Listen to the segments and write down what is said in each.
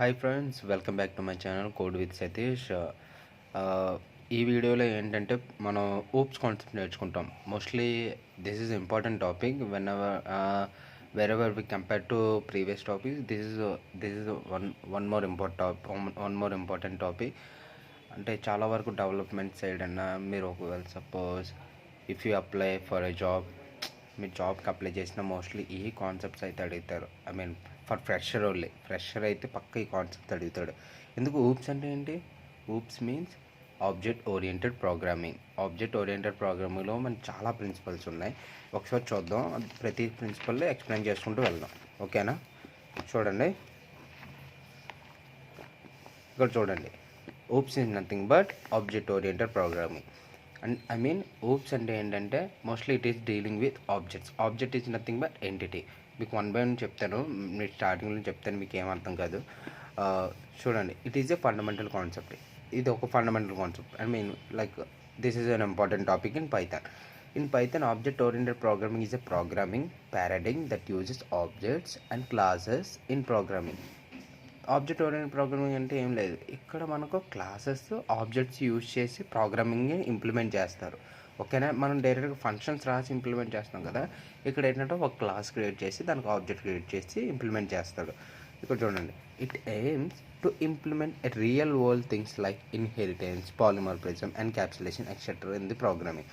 Hi friends, welcome back to my channel code with Satish. ఈ వీడియోలో ఏంటంటే మనం ఊప్స్ కాన్సెప్ట్ నేర్చుకుంటాం. Mostly this is important topic when ever wherever we compare to previous topics. This is one more important topic. అంటే చాలా వరకు development side అన్న మీరు ఒకవేళ suppose if you apply for a job, మీరు జాబ్కి అప్లై చేసిన మోస్ట్లీ ఈ కాన్సెప్ట్స్ అయితే అడుగుతారు. ఐ మీన్ ఫర్ ఫ్రెషర్ అయితే పక్క ఈ కాన్సెప్ట్ అడుగుతాడు. ఎందుకు ఊప్స్ అంటే ఏంటి? ఊప్స్ మీన్స్ ఆబ్జెక్ట్ ఓరియంటెడ్ ప్రోగ్రామింగ్లో మనకి చాలా ప్రిన్సిపల్స్ ఉన్నాయి. ఒకసారి చూద్దాం, ప్రతి ప్రిన్సిపల్ ఎక్స్ప్లెయిన్ చేసుకుంటూ వెళ్దాం. ఓకేనా? చూడండి, ఇక్కడ చూడండి. Oops is nothing but object oriented programming. And I mean oops అంటే ఏంటంటే mostly it is dealing with objects. Object is nothing but entity. మీకు 1 by 1 చెప్తాను, మీరు స్టార్టింగ్లో చెప్తాను, మీకు ఏమర్థం కాదు. చూడండి, it is a fundamental concept. ఇది ఒక fundamental concept. I mean like this is an important topic in Python. In Python, object-oriented programming is a programming paradigm that uses objects and classes in programming. Object oriented programming అంటే ఏం లేదు, ఇక్కడ మనకు classes objects use చేసి ప్రోగ్రామింగ్ని implement చేస్తారు. ఓకేనా? మనం డైరెక్ట్గా ఫంక్షన్స్ రాసి ఇంప్లిమెంట్ చేస్తాం కదా, ఇక్కడ ఏంటంటే ఒక క్లాస్ క్రియేట్ చేసి దానికి ఆబ్జెక్ట్ క్రియేట్ చేసి ఇంప్లిమెంట్ చేస్తాడు. ఇక్కడ చూడండి, it aims to implement a real world things like inheritance, polymorphism, encapsulation etcetera in the programming.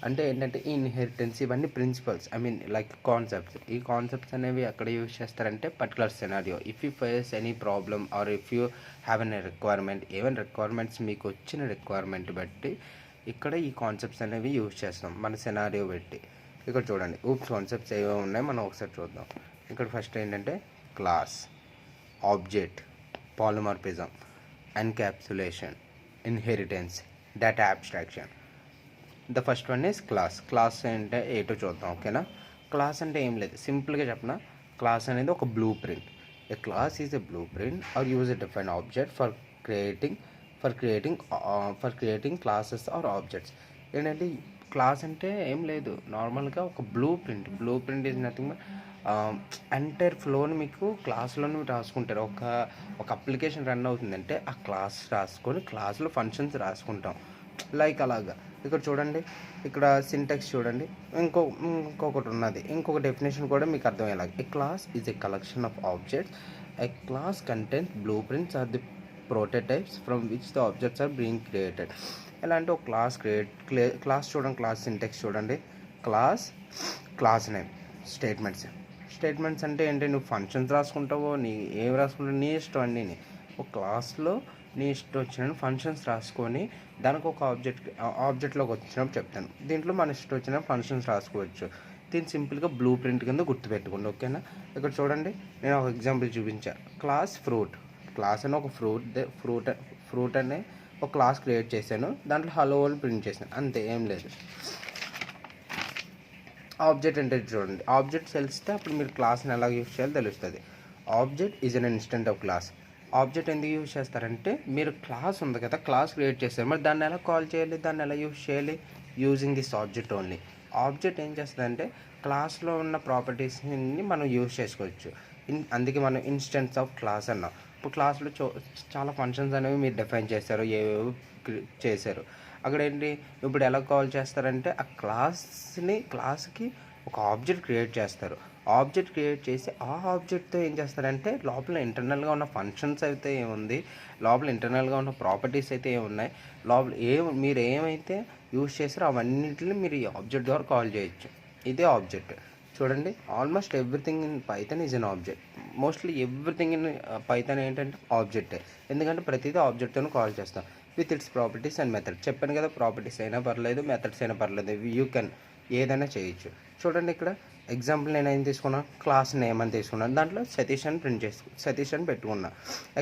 అంటే ఏంటంటే ఈ ఇన్హెరిటెన్స్ ఇవన్నీ principles, I mean like concepts. ఈ కాన్సెప్ట్స్ అనేవి ఎక్కడ యూజ్ చేస్తారంటే particular scenario, if you face any problem or if you have an requirement, even requirements మీకు వచ్చిన రిక్వైర్మెంట్ బట్టి ఇక్కడ ఈ కాన్సెప్ట్స్ అనేవి యూజ్ చేస్తాం మన సినారియో బట్టి. ఇక్కడ చూడండి, ఊప్స్ కాన్సెప్ట్స్ ఏవో ఉన్నాయి, మనం ఒకసారి చూద్దాం. ఇక్కడ ఫస్ట్ ఏంటంటే class, object, polymorphism, encapsulation, inheritance, data abstraction. The first one is class. Class అంటే ఏటో చూద్దాం. ఓకేనా? క్లాస్ అంటే ఏం లేదు, సింపుల్గా చెప్పిన క్లాస్ అనేది ఒక blueprint. A class is a blueprint or use a different object for creating classes or objects. ఏంటంటే క్లాస్ అంటే ఏం లేదు, నార్మల్గా ఒక blueprint is nothing but entire ఫ్లోని మీకు క్లాస్లోనే రాసుకుంటారు. ఒక అప్లికేషన్ రన్ అవుతుందంటే ఆ క్లాస్ రాసుకొని క్లాస్లో ఫంక్షన్స్ రాసుకుంటాం, లైక్ అలాగా. ఇక్కడ చూడండి, ఇక్కడ సింటాక్స్ చూడండి, ఇంకొకటి ఉన్నది, ఇంకొక డెఫినేషన్ కూడా మీకు అర్థమయ్యేలాగా. A class is a collection of objects. A class contents blueprints are the prototypes from which the objects are being created. ఎలా అంటే ఒక క్లాస్ చూడండి, క్లాస్ సింటాక్స్ చూడండి. క్లాస్ నేమ్, స్టేట్మెంట్స్ అంటే ఏంటి? నువ్వు ఫంక్షన్స్ రాసుకుంటావో ఏం రాసుకుంటావు నీ ఇష్టం అండి. ఒక క్లాస్లో నీ ఇష్టం వచ్చిన ఫంక్షన్స్ రాసుకొని దానికి ఒక ఆబ్జెక్ట్లోకి వచ్చినప్పుడు చెప్తాను. దీంట్లో మన ఇష్టం వచ్చిన ఫంక్షన్స్ రాసుకోవచ్చు. దీన్ని సింపుల్గా బ్లూ ప్రింట్ కింద గుర్తుపెట్టుకోండి. ఓకేనా? ఇక్కడ చూడండి, నేను ఒక ఎగ్జాంపుల్ చూపించాను. క్లాస్ అని ఒక ఫ్రూట్ అనే ఒక క్లాస్ క్రియేట్ చేశాను, దాంట్లో హలో వరల్డ్ ప్రింట్ చేశాను, అంతే, ఏం లేదు. ఆబ్జెక్ట్ అంటే చూడండి, ఆబ్జెక్ట్ తెలిస్తే అప్పుడు మీరు క్లాస్ని ఎలా యూజ్ చేయాలో తెలుస్తుంది. Object is an instant of class. Object ఎందుకు యూజ్ చేస్తారంటే మీరు క్లాస్ ఉంది కదా, క్లాస్ క్రియేట్ చేస్తారు, మరి దాన్ని ఎలా కాల్ చేయాలి, దాన్ని ఎలా యూజ్ చేయాలి? Using this object only. Object ఏం చేస్తుందంటే క్లాస్లో ఉన్న ప్రాపర్టీస్ని మనం యూజ్ చేసుకోవచ్చు. అందుకే మనం ఇన్స్టెన్స్ ఆఫ్ క్లాస్ అన్నాం. ఇప్పుడు క్లాస్లో చాలా ఫంక్షన్స్ అనేవి మీరు డిఫైన్ చేశారు, ఏవేవి చేశారు. అక్కడ ఏంటి, ఇప్పుడు ఎలా కాల్ చేస్తారంటే ఆ క్లాస్కి ఒక ఆబ్జెక్ట్ క్రియేట్ చేస్తారు. ఆబ్జెక్ట్ క్రియేట్ చేసి ఆ ఆబ్జెక్ట్తో ఏం చేస్తారంటే లోపల ఇంటర్నల్గా ఉన్న ఫంక్షన్స్ అయితే ఏముంది, లోపల ఇంటర్నల్గా ఉన్న ప్రాపర్టీస్ అయితే ఏమున్నాయి, లోపల మీరు ఏమైతే యూజ్ చేస్తారో అవన్నింటిని మీరు ఈ ఆబ్జెక్ట్ ద్వారా కాల్ చేయొచ్చు. ఇదే ఆబ్జెక్ట్. చూడండి, almost everything in Python is an object. Mostly everything in Python ఏంటంటే ఆబ్జెక్టే, ఎందుకంటే ప్రతిదీ ఆబ్జెక్ట్తో కాల్ చేస్తాం with its properties and methods. చెప్పాను కదా, ప్రాపర్టీస్ అయినా పర్లేదు, మెథడ్స్ అయినా పర్లేదు, యూ కెన్ ఏదైనా చేయొచ్చు. చూడండి, ఇక్కడ ఎగ్జాంపుల్ నేను ఏం తీసుకున్నా, క్లాస్ నేమ్ అని తీసుకున్నాను, దాంట్లో సతీష్ అని పెట్టుకున్నా.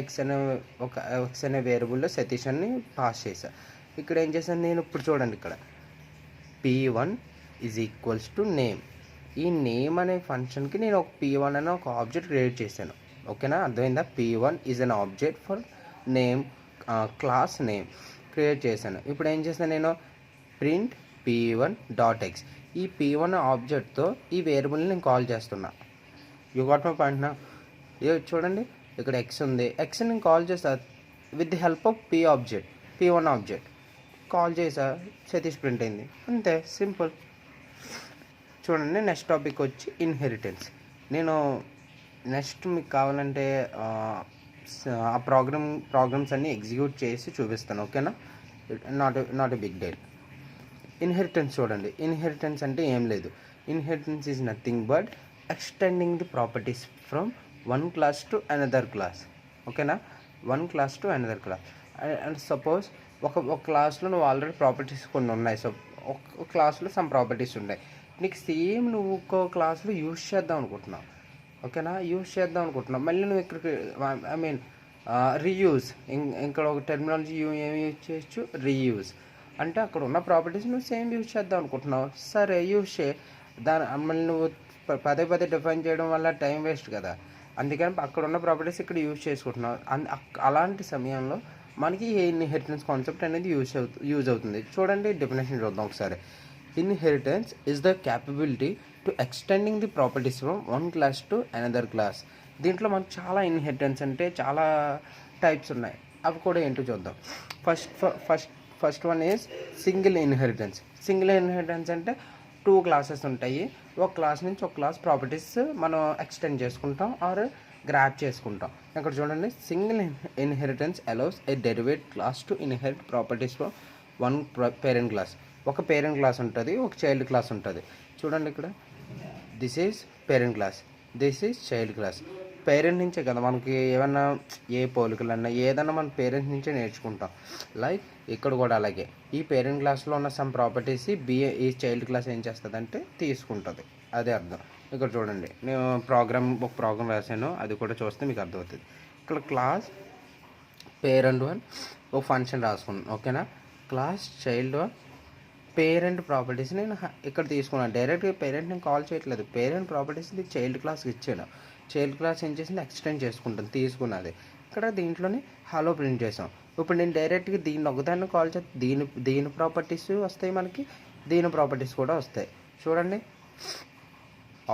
ఎక్స్ అనే వేరియబుల్లో సతీష్ అని పాస్ చేశా. ఇక్కడ ఏం చేశాను నేను, ఇప్పుడు చూడండి, ఇక్కడ P1 is equals to name. ఈ నేమ్ అనే ఫంక్షన్కి నేను ఒక P1 అనే ఒక ఆబ్జెక్ట్ క్రియేట్ చేశాను. ఓకేనా? అర్థమైందా? P1 is an object for name, class name create చేశాను. ఇప్పుడు ఏం చేశాను నేను, ప్రింట్ P1.x. ఈ P1 ఆబ్జెక్ట్తో ఈ వేరియబుల్ని నేను కాల్ చేస్తున్నా. యూ గాట్ మై పాయింట్ నా? చూడండి, ఇక్కడ ఎక్స్ ఉంది, ఎక్స్ నేను కాల్ చేసా with the help of P1 object call చేసా, సతీష్ ప్రింట్ అయింది, అంతే సింపుల్. చూడండి నెక్స్ట్ టాపిక్ వచ్చి ఇన్హెరిటెన్స్. నేను నెక్స్ట్ మీకు కావాలంటే ఆ ప్రోగ్రామ్స్ అన్నీ ఎగ్జిక్యూట్ చేసి చూపిస్తాను, ఓకేనా? Not a big deal. Inheritance చూడండి. ఇన్హెరిటెన్స్ అంటే ఏం లేదు. Inheritance is nothing but extending the properties from one class to another class, ఓకేనా? One class to another class. And suppose ఒక క్లాస్లో నువ్వు ఆల్రెడీ ప్రాపర్టీస్ కొన్ని ఉన్నాయి. సో ఒక క్లాస్లో సమ్ ప్రాపర్టీస్ ఉన్నాయి, నీకు సేమ్ నువ్వు ఒక్కో క్లాస్లో యూజ్ చేద్దాం అనుకుంటున్నావు, ఓకేనా? యూజ్ చేద్దాం అనుకుంటున్నావు, మళ్ళీ నువ్వు ఇక్కడికి రీయూజ్. ఇక్కడ ఒక టెర్మినాలజీ ఏమి యూజ్ చేయొచ్చు, రీయూజ్. అంటే అక్కడ ఉన్న ప్రాపర్టీస్ నువ్వు సేమ్ యూజ్ చేద్దాం అనుకుంటున్నావు, సరే యూజ్ చేయి. మళ్ళీ నువ్వు పదే డిఫైన్ చేయడం వల్ల టైం వేస్ట్ కదా, అందుకని అక్కడ ఉన్న ప్రాపర్టీస్ ఇక్కడ యూజ్ చేసుకుంటున్నావు. అలాంటి సమయంలో మనకి ఈ ఇన్హెరిటెన్స్ కాన్సెప్ట్ అనేది యూజ్ అవుతుంది. చూడండి డెఫినేషన్ చూద్దాం ఒకసారి. Inheritance is the capability to extending the properties from one class to another class. దీంట్లో మనకు చాలా ఇన్హెరిటెన్స్ అంటే చాలా టైప్స్ ఉన్నాయి, అవి కూడా ఏంటో చూద్దాం. First one is single inheritance. Single inheritance అంటే 2 క్లాసెస్ ఉంటాయి, ఒక క్లాస్ నుంచి ఒక క్లాస్ ప్రాపర్టీస్ మనం ఎక్స్టెండ్ చేసుకుంటాం ఆర్ గ్రాప్ చేసుకుంటాం. ఇక్కడ చూడండి, single inheritance allows A డెరివేట్ class to inherit properties from one parent class. ఒక పేరెంట్ క్లాస్ ఉంటుంది, ఒక చైల్డ్ క్లాస్ ఉంటుంది. చూడండి ఇక్కడ this is parent class, this is child class. Parent నుంచే కదా మనకి ఏమన్నా ఏ పోలికలన్నా ఏదన్నా మన పేరెంట్స్ నుంచే నేర్చుకుంటాం. లైక్ ఇక్కడ కూడా అలాగే ఈ పేరెంట్ క్లాస్లో ఉన్న సమ్ ప్రాపర్టీస్ ఈ చైల్డ్ క్లాస్ ఏం చేస్తుందంటే తీసుకుంటుంది, అదే అర్థం. ఇక్కడ చూడండి, నేను ఒక ప్రోగ్రామ్ రాశాను, అది కూడా చూస్తే మీకు అర్థమవుతుంది. ఇక్కడ క్లాస్ పేరెంట్ 1 ఒక ఫంక్షన్ రాసుకున్నాను, ఓకేనా? క్లాస్ చైల్డ్ 1 పేరెంట్ ప్రాపర్టీస్ నేను ఇక్కడ తీసుకున్నాను. డైరెక్ట్గా పేరెంట్ నేను కాల్ చేయట్లేదు, పేరెంట్ ప్రాపర్టీస్ చైల్డ్ క్లాస్కి ఇచ్చాను. చైల్డ్ క్లాస్ ఏం చేసింది, ఎక్స్టెండ్ చేసుకుంటాను, తీసుకున్నది. ఇక్కడ దీంట్లోనే హలో ప్రింట్ చేసాం. ఇప్పుడు నేను డైరెక్ట్గా దీన్ని ఒకదాన్ని కాల్ చేస్తే దీని ప్రాపర్టీస్ వస్తాయి, మనకి దీని ప్రాపర్టీస్ కూడా వస్తాయి. చూడండి,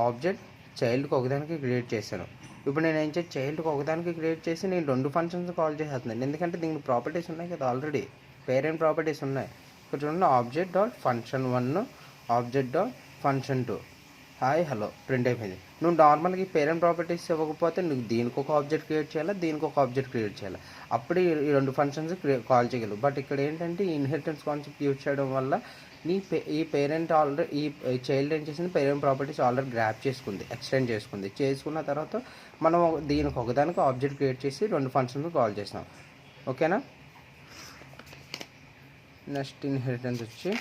ఆబ్జెక్ట్ చైల్డ్కి ఒకదానికి క్రియేట్ చేశాను. ఇప్పుడు నేను ఏం చేసి చైల్డ్కి ఒకదానికి క్రియేట్ చేసి నేను 2 ఫంక్షన్స్ కాల్ చేసేస్తున్నాను, ఎందుకంటే దీనికి ప్రాపర్టీస్ ఉన్నాయి కదా, ఆల్రెడీ పేరెంట్ ప్రాపర్టీస్ ఉన్నాయి. ఇక్కడ చూడండి, object dot function 1, object dot function 2, hi hello print అయిపోయింది. నువ్వు నార్మల్గా ఈ పేరెంట్ ప్రాపర్టీస్ ఇవ్వకపోతే నువ్వు దీనికి ఒక ఆబ్జెక్ట్ క్రియేట్ చేయాలా, దీనికి ఒక ఆబ్జెక్ట్ క్రియేట్ చేయాలి, అప్పుడు ఈ 2 ఫంక్షన్స్ కాల్ చేయగలవు. బట్ ఇక్కడ ఏంటంటే ఈ ఇన్హెరిటెన్స్ కాన్సెప్ట్ యూజ్ చేయడం వల్ల ఈ పేరెంట్ ఆల్రెడీ ఈ చైల్డ్ ఏం చేసింది, పేరెంట్ ప్రాపర్టీస్ ఆల్రెడీ గ్రాప్ చేసుకుంది, ఎక్స్టెండ్ చేసుకున్న తర్వాత మనం దీనికి ఒకదానికి ఆబ్జెక్ట్ క్రియేట్ చేసి 2 ఫంక్షన్స్ కాల్ చేస్తాం, ఓకేనా? నెక్స్ట్ ఇన్హెరిటెన్స్ వచ్చి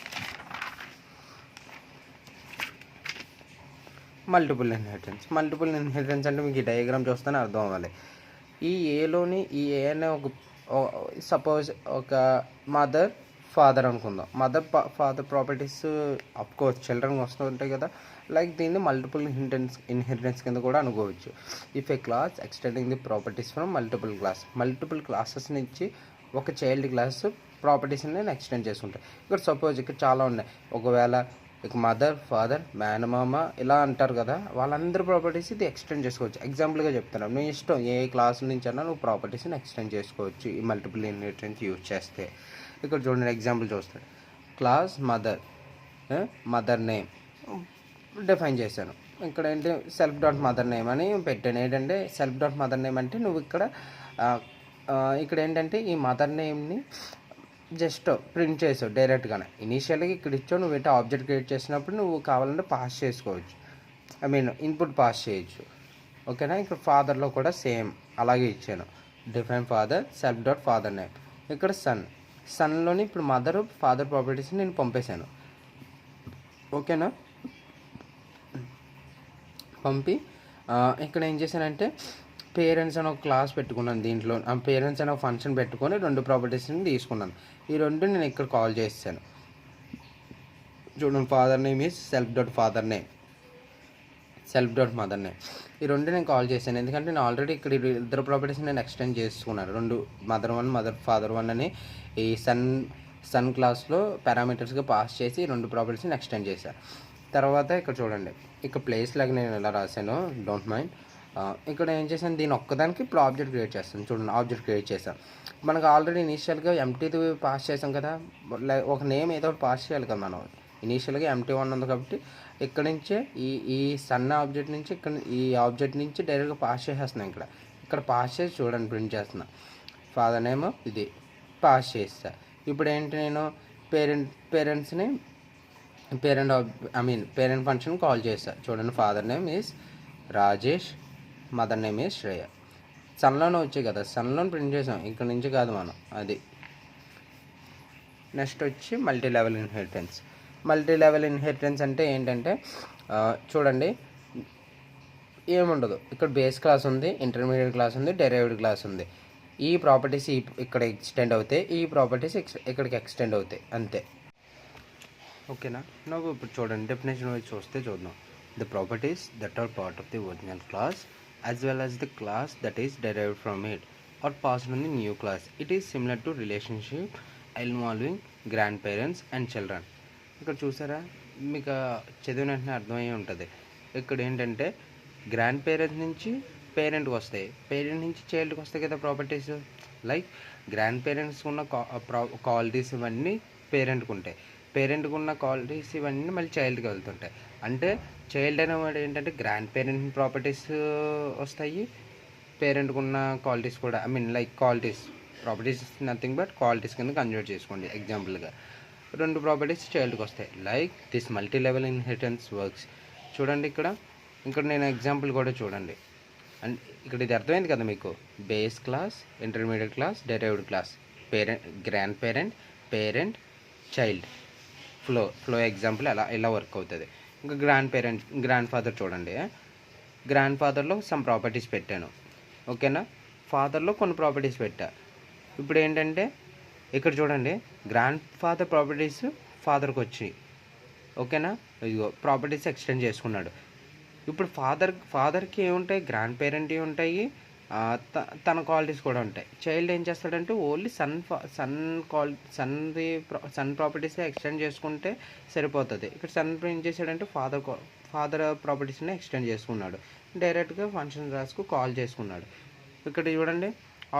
మల్టిపుల్ ఇన్హెరిటెన్స్ అంటే మీకు ఈ డయాగ్రామ్ చూస్తేనే అర్థం అవ్వాలి. ఈ ఏలోని ఈ ఏ అనే ఒక సపోజ్ ఒక మదర్ ఫాదర్ అనుకుందాం. Mother father properties of course children వస్తూ ఉంటాయి కదా, లైక్ దీన్ని మల్టిపుల్ ఇన్హెరిటెన్స్ కింద కూడా అనుకోవచ్చు. If A class extending the properties from multiple classes నుంచి ఒక చైల్డ్ క్లాస్ ప్రాపర్టీస్ని నేను ఎక్స్టెండ్ చేసుకుంటాను. ఇక్కడ సపోజ్ ఇక్కడ చాలా ఉన్నాయి, ఒకవేళ ఇక మదర్ ఫాదర్ మేనమామ ఇలా అంటారు కదా, వాళ్ళందరి ప్రాపర్టీస్ ఇది ఎక్స్టెండ్ చేసుకోవచ్చు. ఎగ్జాంపుల్గా చెప్తున్నాను, నువ్వు ఇష్టం ఏ క్లాస్ నుంచి అన్నా నువ్వు ప్రాపర్టీస్ని ఎక్స్టెండ్ చేసుకోవచ్చు ఈ మల్టిపుల్ ఇన్హెరిటెన్స్ యూజ్ చేస్తే. ఇక్కడ చూడండి ఎగ్జాంపుల్ చూస్తాడు, క్లాస్ మదర్ నేమ్ డిఫైన్ చేశాను. ఇక్కడ ఏంటి సెల్ఫ్ డాట్ మదర్ నేమ్ అని పెట్టాను. ఏంటంటే సెల్ఫ్ డాట్ మదర్ నేమ్ అంటే నువ్వు ఇక్కడ ఏంటంటే ఈ మదర్ నేమ్ని జస్ట్ ప్రింట్ చేసావు డైరెక్ట్గానే. ఇనీషియల్గా ఇక్కడ ఇచ్చావు, నువ్వు ఏంటో ఆబ్జెక్ట్ క్రియేట్ చేసినప్పుడు నువ్వు కావాలంటే పాస్ చేసుకోవచ్చు, ఇన్పుట్ పాస్ చేయొచ్చు, ఓకేనా? ఇక్కడ ఫాదర్లో కూడా సేమ్ అలాగే ఇచ్చాను, define father self dot father name. ఇక్కడ సన్లోని ఇప్పుడు మదర్ ఫాదర్ ప్రాపర్టీస్ని నేను పంపేశాను, ఓకేనా? పంపి ఇక్కడ ఏం చేశానంటే పేరెంట్స్ అని ఒక క్లాస్ పెట్టుకున్నాను, దీంట్లో ఆ పేరెంట్స్ అని ఒక ఫంక్షన్ పెట్టుకొని 2 ప్రాపర్టీస్ని తీసుకున్నాను. ఈ 2 నేను ఇక్కడ కాల్ చేస్తాను. చూడండి, father name is self dot father name, self dot mother name. ఈ 2 నేను కాల్ చేశాను, ఎందుకంటే నేను ఆల్రెడీ ఇక్కడ 2 ప్రాపర్టీస్ నేను ఎక్స్టెండ్ చేసుకున్నాను. 2 మదర్ 1 ఫాదర్ 1 అని ఈ సన్ క్లాస్లో పారామీటర్స్గా పాస్ చేసి 2 ప్రాపర్టీస్ని ఎక్స్టెండ్ చేశాను. తర్వాత ఇక్కడ చూడండి, ఇక్కడ ప్లేస్ లాగా నేను ఎలా రాశాను, డోంట్ మైండ్. ఇక్కడ ఏం చేసాను, దీని ఒక్కదానికి ఇప్పుడు ఆబ్జెక్ట్ క్రియేట్ చేస్తాను. చూడండి, ఆబ్జెక్ట్ క్రియేట్ చేసాం. మనకు ఆల్రెడీ ఇనీషియల్గా ఎంటీది పాస్ చేసాం కదా, ఒక నేమ్ ఏదో ఒకటి పాస్ చేయాలి కదా మనం. ఇనీషియల్గా MT1 ఉంది కాబట్టి ఇక్కడ నుంచే ఈ సన్న ఆబ్జెక్ట్ నుంచి ఇక్కడ ఈ ఆబ్జెక్ట్ నుంచి డైరెక్ట్గా పాస్ చేసేస్తున్నాం. ఇక్కడ పాస్ చేసి చూడండి, ప్రింట్ చేస్తున్నా. ఫాదర్ నేమ్ ఇది పాస్ చేస్తా. ఇప్పుడు ఏంటి, నేను పేరెంట్స్ని పేరెంట్ ఫంక్షన్ కాల్ చేస్తా. చూడండి, father name is Rajesh, mother name is Shreya. సన్లోనే వచ్చాయి కదా, సన్లోనే ప్రింట్ చేసాం, ఇక్కడ నుంచి కాదు మనం. అది నెక్స్ట్ వచ్చి multi level inheritance. Multi level inheritance అంటే ఏంటంటే చూడండి, ఏముండదు. ఇక్కడ బేస్ క్లాస్ ఉంది, ఇంటర్మీడియట్ క్లాస్ ఉంది, డెరైవ్డ్ క్లాస్ ఉంది. ఈ ప్రాపర్టీస్ ఇక్కడ ఎక్స్టెండ్ అవుతాయి, ఈ ప్రాపర్టీస్ ఇక్కడికి ఎక్స్టెండ్ అవుతాయి, అంతే. ఓకేనా? నువ్వు ఇప్పుడు చూడండి, డెఫినేషన్ వైజ్ చూద్దాం. The properties that are part of the original class as well as the class that is derived from it or passed on the new class. It is similar to relationship involving grandparents and children. ఇక్కడ చూసారా, మీకు చదివిన వెంటనే అర్థమయ్యే ఉంటుంది. ఇక్కడ ఏంటంటే grand parents నుంచి పేరెంట్కి వస్తాయి, పేరెంట్ నుంచి చైల్డ్కి వస్తాయి కదా ప్రాపర్టీస్. లైక్ గ్రాండ్ పేరెంట్స్కి ఉన్న క్వాలిటీస్ ఇవన్నీ పేరెంట్కి ఉంటాయి, పేరెంట్కి ఉన్న క్వాలిటీస్ ఇవన్నీ మళ్ళీ చైల్డ్కి వెళ్తుంటాయి. అంటే చైల్డ్ అనేవాడు ఏంటంటే గ్రాండ్ పేరెంట్ ప్రాపర్టీస్ వస్తాయి, పేరెంట్కి ఉన్న క్వాలిటీస్ కూడా, like qualities, properties nothing but qualities కింద కన్వర్ట్ చేసుకోండి. ఎగ్జాంపుల్గా 2 ప్రాపర్టీస్ చైల్డ్కి వస్తాయి. Like this multi level inheritance works. చూడండి, ఇక్కడ నేను ఎగ్జాంపుల్ కూడా చూడండి. అండ్ ఇక్కడ ఇది అర్థమైంది కదా మీకు. Base class, intermediate class, derived class, grand parent, child, flow example ఇలా వర్క్ అవుతుంది. ఇంకా గ్రాండ్ ఫాదర్ చూడండి, గ్రాండ్ ఫాదర్లో సమ్ ప్రాపర్టీస్ పెట్టాను. ఓకేనా? ఫాదర్లో కొన్ని ప్రాపర్టీస్ పెట్టా. ఇప్పుడు ఏంటంటే ఇక్కడ చూడండి, గ్రాండ్ ఫాదర్ ప్రాపర్టీస్ ఫాదర్కి వచ్చి, ఓకేనా, ఇదిగో ప్రాపర్టీస్ ఎక్స్టెండ్ చేసుకున్నాడు. ఇప్పుడు ఫాదర్కి ఏముంటాయి, గ్రాండ్ పేరెంట్ ఉంటాయి, తన క్వాలిటీస్ కూడా ఉంటాయి. చైల్డ్ ఏం చేస్తాడంటే ఓన్లీ సన్ ప్రాపర్టీస్ ఎక్స్టెండ్ చేసుకుంటే సరిపోతుంది. ఇక్కడ సన్ ఏం చేశాడంటే ఫాదర్ ప్రాపర్టీస్ని ఎక్స్టెండ్ చేసుకున్నాడు, డైరెక్ట్గా ఫంక్షన్ రాసుకు కాల్ చేసుకున్నాడు. ఇక్కడ చూడండి,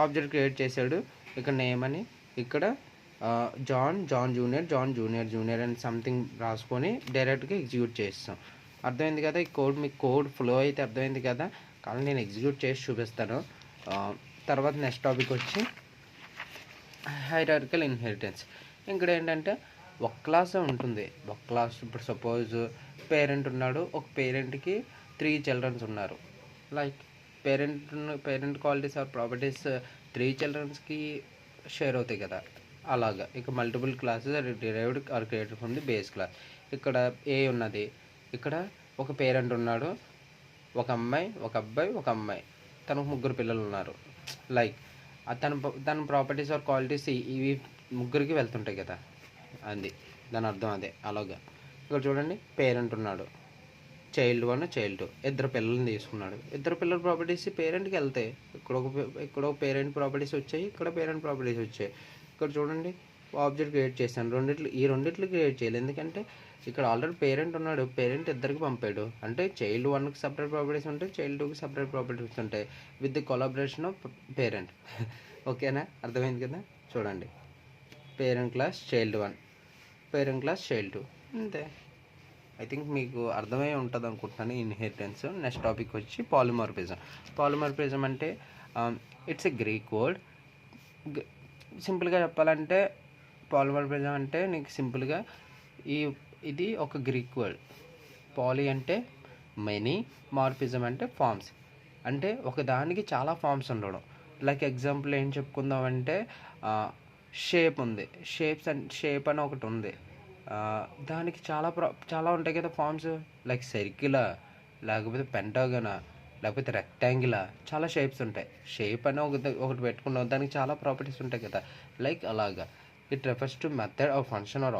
ఆబ్జెక్ట్ క్రియేట్ చేశాడు. ఇక్కడ నేమ్ అని, ఇక్కడ జాన్ జూనియర్ అని సంథింగ్ రాసుకొని డైరెక్ట్గా ఎగ్జిక్యూట్ చేస్తాం. అర్థమైంది కదా? ఈ మీకు కోడ్ ఫ్లో అయితే అర్థమైంది కదా, కానీ నేను ఎగ్జిక్యూట్ చేసి చూపిస్తాను. తర్వాత నెక్స్ట్ టాపిక్ వచ్చి హైరార్కికల్ ఇన్హెరిటెన్స్. ఇక్కడ ఏంటంటే ఒక క్లాస్ ఉంటుంది, ఒక క్లాస్. ఇప్పుడు సపోజ్ పేరెంట్ ఉన్నాడు, ఒక పేరెంట్కి 3 చిల్డ్రన్స్ ఉన్నారు. Like parent qualities or properties 3 చిల్డ్రన్స్కి షేర్ అవుతాయి కదా, అలాగా. ఇక multiple classes derived or created from the base class. ఇక్కడ ఏ ఉన్నది, ఇక్కడ ఒక పేరెంట్ ఉన్నాడు, ఒక అమ్మాయి, ఒక అబ్బాయి, ఒక అమ్మాయి, తనకు 3 పిల్లలు ఉన్నారు. లైక్ తన ప్రాపర్టీస్ ఆర్ క్వాలిటీస్ ఇవి 3కి వెళ్తుంటాయి కదా, అది దాని అర్థం అదే. అలాగా ఇక్కడ చూడండి, పేరెంట్ ఉన్నాడు, చైల్డ్ 1, చైల్డ్ 2, 2 పిల్లల్ని తీసుకున్నాడు. 2 పిల్లల ప్రాపర్టీస్ పేరెంట్కి వెళ్తాయి. ఇక్కడ ఒక పేరెంట్ ప్రాపర్టీస్ వచ్చాయి, ఇక్కడ పేరెంట్ ప్రాపర్టీస్ వచ్చాయి. ఇక్కడ చూడండి, ఆబ్జెక్ట్ క్రియేట్ చేశాను. ఈ రెండిట్లు క్రియేట్ చేయాలి, ఎందుకంటే ఇక్కడ ఆల్రెడీ పేరెంట్ ఉన్నాడు, పేరెంట్ 2కి పంపాడు. అంటే చైల్డ్ 1కి సపరేట్ ప్రాపర్టీస్ ఉంటాయి, చైల్డ్ 2కి సపరేట్ ప్రాపర్టీస్ ఉంటాయి with the collaboration of parent. ఓకేనా? అర్థమైంది కదా? చూడండి, parent class child 1, parent class child 2, అంతే. ఐ థింక్ మీకు అర్థమై ఉంటుంది అనుకుంటున్నాను ఇన్హెరిటెన్స్. నెక్స్ట్ టాపిక్ వచ్చి పాలిమార్ఫిజం. పాలిమార్ఫిజం అంటే ఇట్స్ ఎ గ్రీక్ వర్డ్. సింపుల్గా చెప్పాలంటే పాలిమార్ఫిజం అంటే నీకు సింపుల్గా ఇది ఒక గ్రీక్ వర్డ్. పాలి అంటే మెనీ, మార్ఫిజం అంటే ఫామ్స్. అంటే ఒకదానికి చాలా ఫామ్స్ ఉండడం. లైక్ ఎగ్జాంపుల్ ఏం చెప్పుకుందామంటే షేప్ ఉంది, షేప్ అని ఒకటి ఉంది, దానికి చాలా ఉంటాయి కదా ఫామ్స్. లైక్ సర్కిలా, లేకపోతే పెంటాగనా, లేకపోతే రెక్టాంగిలా, చాలా షేప్స్ ఉంటాయి. షేప్ అని ఒకటి పెట్టుకున్నాం, దానికి చాలా ప్రాపర్టీస్ ఉంటాయి కదా, లైక్ అలాగా. It refers to method of function or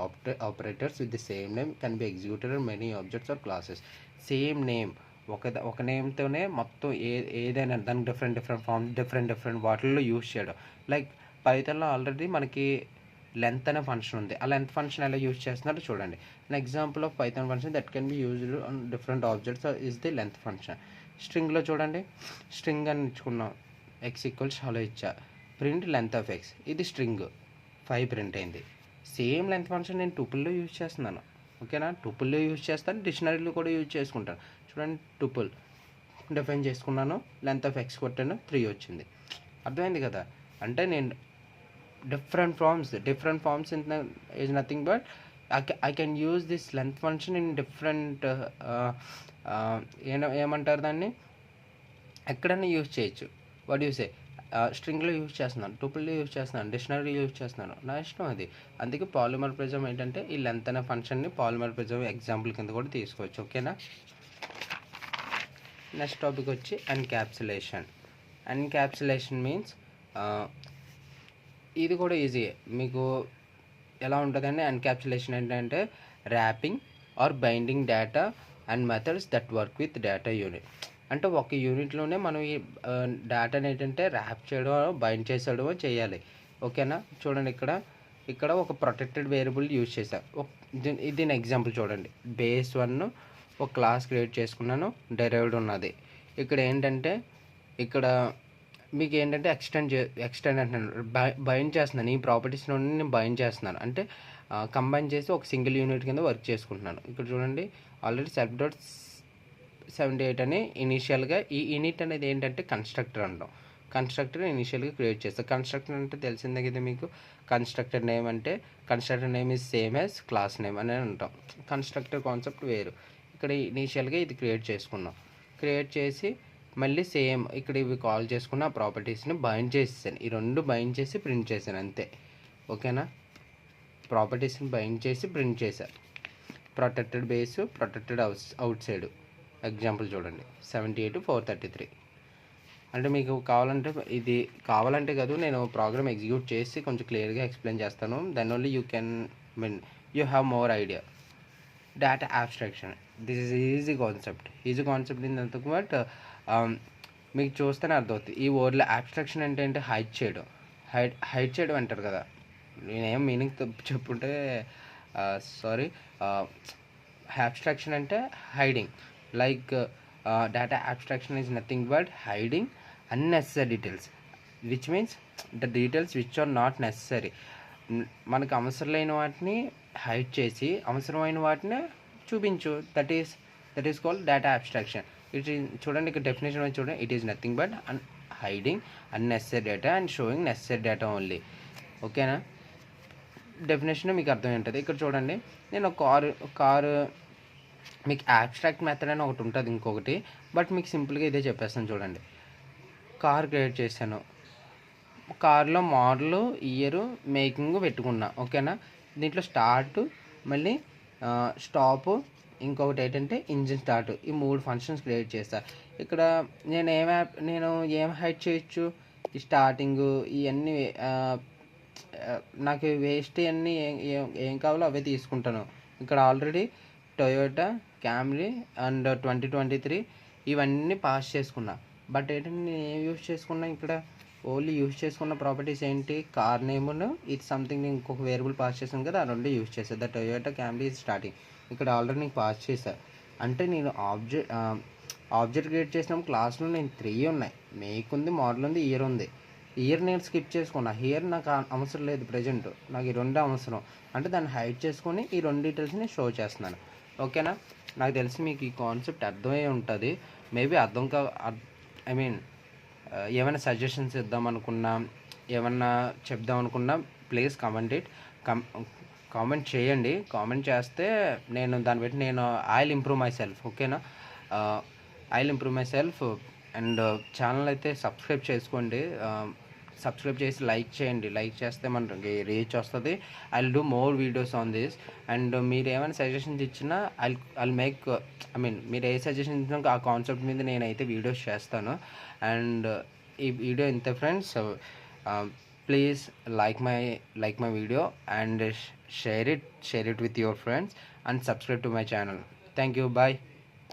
operators with the same name can be executed in many objects or classes. Same name, ఒక నేమ్తోనే మొత్తం ఏదైనా దానికి డిఫరెంట్ ఫామ్, డిఫరెంట్ వాటిల్లో యూజ్ చేయడం. లైక్ పైథాన్లో ఆల్రెడీ మనకి లెంత్ అనే ఫంక్షన్ ఉంది. ఆ లెంత్ ఫంక్షన్ ఎలా యూజ్ చేస్తున్నారో చూడండి. An example of Python function that can be used on different objects is the length function. స్ట్రింగ్లో చూడండి, స్ట్రింగ్ అని ఇచ్చుకున్నాం, ఎక్స్ ఈక్వల్స్ హలో ఇచ్చా, ప్రింట్ లెంత్ ఆఫ్ ఎక్స్, ఇది స్ట్రింగ్ 5 ప్రింట్ అయింది. సేమ్ లెంత్ ఫంక్షన్ నేను టూపుల్లో యూజ్ చేస్తున్నాను. ఓకేనా, టూపుల్లో యూజ్ చేస్తాను, డిక్షనరీలో కూడా యూజ్ చేసుకుంటాను. చూడండి, టూపుల్ డిఫైన్ చేసుకున్నాను, లెంత్ ఆఫ్ ఎక్స్ కొట్టాను, 3 వచ్చింది. అర్థమైంది కదా. అంటే నేను different forms is nothing but I can use this length function in different ఏమంటారు దాన్ని, ఎక్కడైనా యూజ్ చేయొచ్చు. వాట్ యూ సే, స్ట్రింగ్లో యూజ్ చేస్తున్నాను, టూపుల్లో యూజ్ చేస్తున్నాను, డిక్షనరీ యూజ్ చేస్తున్నాను, నా ఇష్టం అది. అందుకే పాలిమర్ఫిజం ఏంటంటే ఈ లెంత్ అనే ఫంక్షన్ని పాలిమర్ఫిజం ఎగ్జాంపుల్ కింద కూడా తీసుకోవచ్చు. ఓకేనా. నెక్స్ట్ టాపిక్ వచ్చి ఎన్క్యాప్సులేషన్. ఎన్క్యాప్సులేషన్ మీన్స్ ఇది కూడా ఈజీ. మీకు ఎలా ఉంటుందండి ఎన్క్యాప్సులేషన్ ఏంటంటే wrapping or binding data and methods that work with data unit. అంటే ఒక యూనిట్లోనే మనం ఈ డేటాని ఏంటంటే ర్యాప్ చేయడం, బైండ్ చేసేయడమో చేయాలి. ఓకేనా. చూడండి, ఇక్కడ ఒక ప్రొటెక్టెడ్ వేరియబుల్ యూజ్ చేశాను. దీని ఎగ్జాంపుల్ చూడండి. బేస్ 1 ఒక క్లాస్ క్రియేట్ చేసుకున్నాను, డెరైవ్డ్ ఉన్నది. ఇక్కడ ఏంటంటే ఇక్కడ మీకు ఏంటంటే ఎక్స్టెండ్ అంటున్నాను, బైండ్ చేస్తున్నాను. ఈ ప్రాపర్టీస్ నుండి నేను బైండ్ చేస్తున్నాను, అంటే కంబైన్ చేసి ఒక సింగిల్ యూనిట్ కింద వర్క్ చేసుకుంటున్నాను. ఇక్కడ చూడండి, ఆల్రెడీ self.78 అని ఇనీషియల్గా, ఈ ఇనిట్ అనేది ఏంటంటే కన్స్ట్రక్టర్ అంటాం. కన్స్ట్రక్టర్ ఇనీషియల్గా క్రియేట్ చేస్తాం. కన్స్ట్రక్టర్ అంటే తెలిసిందే కదా మీకు. కన్స్ట్రక్టర్ నేమ్ అంటే constructor name is same as class name అని అంటాం. కన్స్ట్రక్టర్ కాన్సెప్ట్ వేరు. ఇక్కడ ఇనీషియల్గా ఇది క్రియేట్ చేసుకున్నాం. క్రియేట్ చేసి మళ్ళీ సేమ్ ఇక్కడ ఇవి కాల్ చేసుకున్న ఆ ప్రాపర్టీస్ని బైండ్ చేసేసాను. ఈ 2 బైండ్ చేసి ప్రింట్ చేశాను అంతే. ఓకేనా. ప్రాపర్టీస్ని బైండ్ చేసి ప్రింట్ చేశాను. Protected base, protected out side. Example చూడండి, 78,433. అంటే మీకు కావాలంటే కాదు, నేను ప్రోగ్రామ్ ఎగ్జిక్యూట్ చేసి కొంచెం క్లియర్గా ఎక్స్ప్లెయిన్ చేస్తాను. Then only you have more idea. Data abstraction, this is easy concept in అంతకు. బట్ మీకు చూస్తేనే అర్థమవుతుంది. ఈ వర్డ్లో అబ్స్ట్రాక్షన్ అంటే ఏంటి, హైడ్ చేయడం అంటారు కదా. నేనేం మీనింగ్ చెప్పుంటే సారీ. అబ్స్ట్రాక్షన్ అంటే hiding. Like data abstraction is nothing but hiding unnecessary details, which means the details which are not necessary. మనకు అవసరం లేని వాటిని హైడ్ చేసి అవసరమైన వాటిని చూపించు. That is called data abstraction. చూడండి, ఇక్కడ డెఫినేషన్ వచ్చి చూడండి. It is nothing but hiding unnecessary data and sowing necessary data only. ఓకేనా. డెఫినేషన్ మీకు అర్థమై ఉంటుంది. ఇక్కడ చూడండి, నేను కారు మీకు అబ్స్ట్రాక్ట్ మెథడ్ అని ఒకటి ఉంటుంది, ఇంకొకటి. బట్ మీకు సింపుల్గా ఇదే చెప్పేస్తాను. చూడండి, కార్ క్రియేట్ చేశాను. కార్లో మోడలు, ఇయర్, మేకింగ్ పెట్టుకున్నా. ఓకేనా. దీంట్లో స్టార్ట్, మళ్ళీ స్టాప్, ఇంకొకటి ఏంటంటే ఇంజిన్ స్టార్ట్. ఈ 3 ఫంక్షన్స్ క్రియేట్ చేస్తా. ఇక్కడ నేను ఏం హైడ్ చేయొచ్చు, ఈ స్టార్టింగ్ ఇవన్నీ నాకు వేస్ట్ అన్నీ ఏం కావాలో అవే తీసుకుంటాను. ఇక్కడ ఆల్రెడీ టొయోటా క్యామ్రీ అండ్ 2023 ఇవన్నీ పాస్ చేసుకున్నా. బట్ ఏంటంటే నేను ఏం యూజ్ చేసుకున్నా, ఇక్కడ ఓన్లీ యూజ్ చేసుకున్న ప్రాపర్టీస్ ఏంటి, కార్ నేమ్ను, ఇది సంథింగ్ ఇంకొక వేరియబుల్ పాస్ చేశాను కదా, ఆ 2 యూజ్ చేశాను. ద టొయోటా క్యామ్రీ ఇది స్టార్టింగ్. ఇక్కడ ఆల్రెడీ నీకు పాస్ చేశాను. అంటే నేను ఆబ్జెక్ట్ క్రియేట్ చేసినప్పుడు క్లాస్లో నేను 3 ఉన్నాయి. మేక్ ఉంది, మోడల్ ఉంది, ఇయర్ ఉంది. ఇయర్ నేను స్కిప్ చేసుకున్నా. ఇయర్ నాకు అవసరం లేదు ప్రజెంట్, నాకు ఈ 2 అవసరం. అంటే దాన్ని హైడ్ చేసుకొని ఈ 2 డీటెయిల్స్ని షో చేస్తున్నాను. ఓకేనా. నాకు తెలిసి మీకు ఈ కాన్సెప్ట్ అర్థమై ఉంటుంది. మేబీ ఏమైనా సజెషన్స్ ఇద్దాం అనుకున్నా, ఏమన్నా చెప్దాం అనుకున్నా, ప్లీజ్ కామెంట్ చేయండి. కామెంట్ చేస్తే నేను దాన్ని బట్టి I will improve myself. ఓకేనా. I will improve myself. And channel అయితే సబ్స్క్రైబ్ చేసుకోండి. సబ్స్క్రైబ్ చేసి లైక్ చేయండి. లైక్ చేస్తే మనకి రీచ్ వస్తుంది. I will do more videos on this. And మీరు ఏమైనా సజెషన్స్ ఇచ్చినా ఐల్ మేక్ మీరు ఏ సజెషన్ ఇచ్చినా ఆ కాన్సెప్ట్ మీద నేనైతే వీడియోస్ చేస్తాను. అండ్ ఈ వీడియో ఇంత friends. Please like my video and share it with your friends and subscribe to my channel. Thank you. Bye.